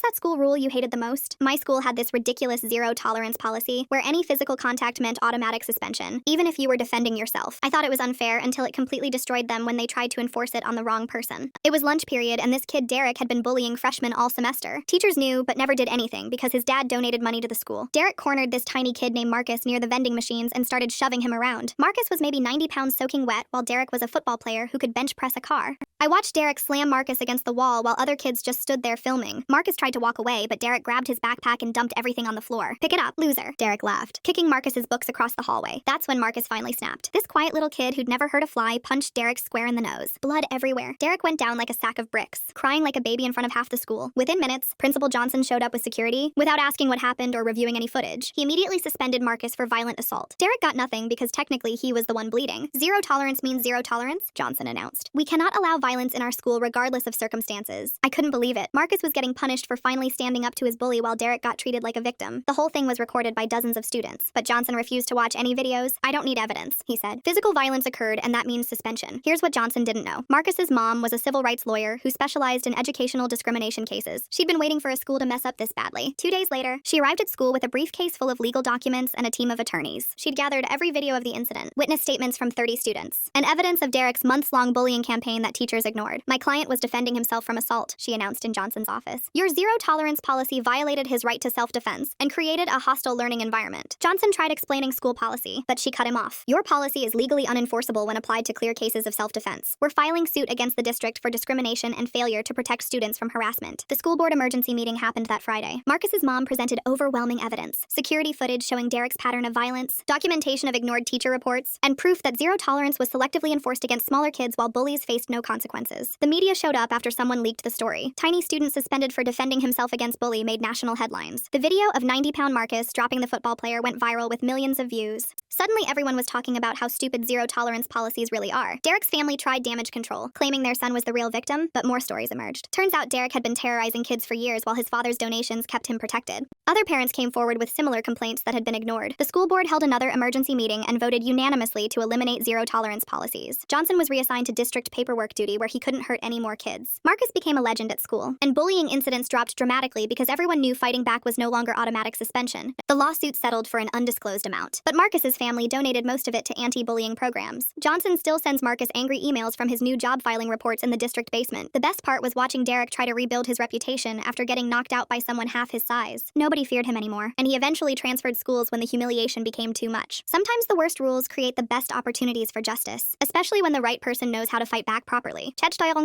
What's that school rule you hated the most? My school had this ridiculous zero-tolerance policy where any physical contact meant automatic suspension, even if you were defending yourself. I thought it was unfair until it completely destroyed them when they tried to enforce it on the wrong person. It was lunch period, and this kid Derek had been bullying freshmen all semester. Teachers knew, but never did anything because his dad donated money to the school. Derek cornered this tiny kid named Marcus near the vending machines and started shoving him around. Marcus was maybe 90 pounds soaking wet, while Derek was a football player who could bench press a car. I watched Derek slam Marcus against the wall while other kids just stood there filming. Marcus tried to walk away, but Derek grabbed his backpack and dumped everything on the floor. "Pick it up, loser," Derek laughed, kicking Marcus's books across the hallway. That's when Marcus finally snapped. This quiet little kid who'd never hurt a fly punched Derek square in the nose. Blood everywhere. Derek went down like a sack of bricks, crying like a baby in front of half the school. Within minutes, Principal Johnson showed up with security. Without asking what happened or reviewing any footage, he immediately suspended Marcus for violent assault. Derek got nothing because technically he was the one bleeding. "Zero tolerance means zero tolerance," Johnson announced. "We cannot allow violence in our school regardless of circumstances." I couldn't believe it. Marcus was getting punished for finally standing up to his bully while Derek got treated like a victim. The whole thing was recorded by dozens of students, but Johnson refused to watch any videos. "I don't need evidence," he said. "Physical violence occurred, and that means suspension." Here's what Johnson didn't know. Marcus's mom was a civil rights lawyer who specialized in educational discrimination cases. She'd been waiting for a school to mess up this badly. 2 days later, she arrived at school with a briefcase full of legal documents and a team of attorneys. She'd gathered every video of the incident, witness statements from 30 students, and evidence of Derek's months-long bullying campaign that teachers ignored. "My client was defending himself from assault," she announced in Johnson's office. "Your zero-tolerance policy violated his right to self-defense and created a hostile learning environment." Johnson tried explaining school policy, but she cut him off. "Your policy is legally unenforceable when applied to clear cases of self-defense. We're filing suit against the district for discrimination and failure to protect students from harassment." The school board emergency meeting happened that Friday. Marcus's mom presented overwhelming evidence: security footage showing Derek's pattern of violence, documentation of ignored teacher reports, and proof that zero tolerance was selectively enforced against smaller kids while bullies faced no consequences. The media showed up after someone leaked the story. Tiny student suspended for defending himself against bully made national headlines. The video of 90-pound Marcus dropping the football player went viral with millions of views. Suddenly, everyone was talking about how stupid zero-tolerance policies really are. Derek's family tried damage control, claiming their son was the real victim, but more stories emerged. Turns out Derek had been terrorizing kids for years while his father's donations kept him protected. Other parents came forward with similar complaints that had been ignored. The school board held another emergency meeting and voted unanimously to eliminate zero-tolerance policies. Johnson was reassigned to district paperwork duty where he couldn't hurt any more kids. Marcus became a legend at school, and bullying incidents dropped dramatically because everyone knew fighting back was no longer automatic suspension. The lawsuit settled for an undisclosed amount, but Marcus's family donated most of it to anti-bullying programs. Johnson still sends Marcus angry emails from his new job filing reports in the district basement. The best part was watching Derek try to rebuild his reputation after getting knocked out by someone half his size. Nobody feared him anymore, and he eventually transferred schools when the humiliation became too much. Sometimes the worst rules create the best opportunities for justice, especially when the right person knows how to fight back properly.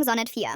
Sonnet 4.